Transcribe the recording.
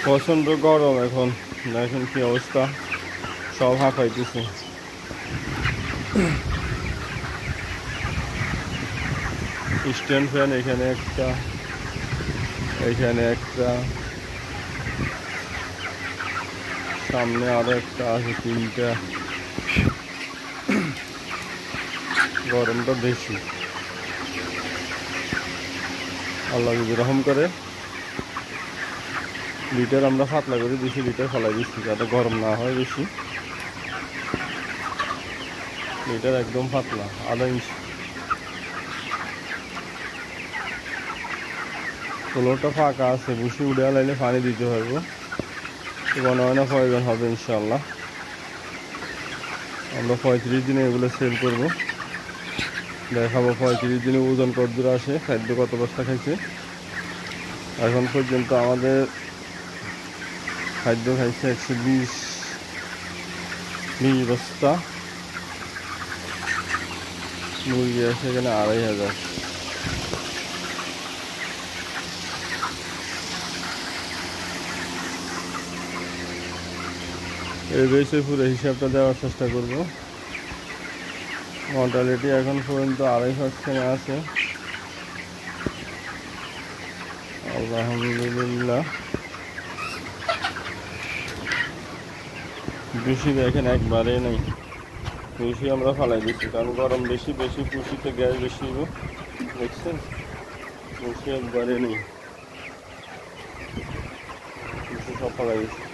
প্রচণ্ড গরম এখন, দেখেন কি অবস্থা, সব হাঁপাইতেছে। স্ট্যান্ড ফ্যান এখানে একটা, এখানে একটা, সামনে আরো একটা আছে, তিনটা। গরমটা বেশি। আল্লাহ যদি রহম করে লিটার আমরা পাতলা করে দিচ্ছি, লিটার ফেলাই দিচ্ছি যাতে গরম না হয় বেশি। লিটার একদম পাতলা, আধা ইঞ্চি। ফ্লোরটা ফাঁকা আছে, বসে উড়ে লাইলে পানি দিতে পারবো, ঘন ঘন প্রয়োজন হবে ইনশাল্লাহ। আমরা 35 দিনে এগুলো সেল করব, দেখাবো 35 দিনে ওজন কত দূর আসে, খাদ্য কত বস্তা খাইছে। এখন পর্যন্ত আমাদের খাদ্য খাইছে 120 বস্তা। মুরগি আছে এখানে 2500। এই বেশি পুরো হিসাবটা দেওয়ার চেষ্টা করব। মর্টালিটি এখন পর্যন্ত 2.5% আছে, আলহামদুলিল্লাহ। বেশি দেখেন একবারে নেই, বেশি আমরা ফালাই দিচ্ছি কারণ গরম বেশি, বেশি খুশিতে গ্যাস বেশি, দেখছেন, বেশি একবারে নেই, বেশি সব ফালাই দিচ্ছি।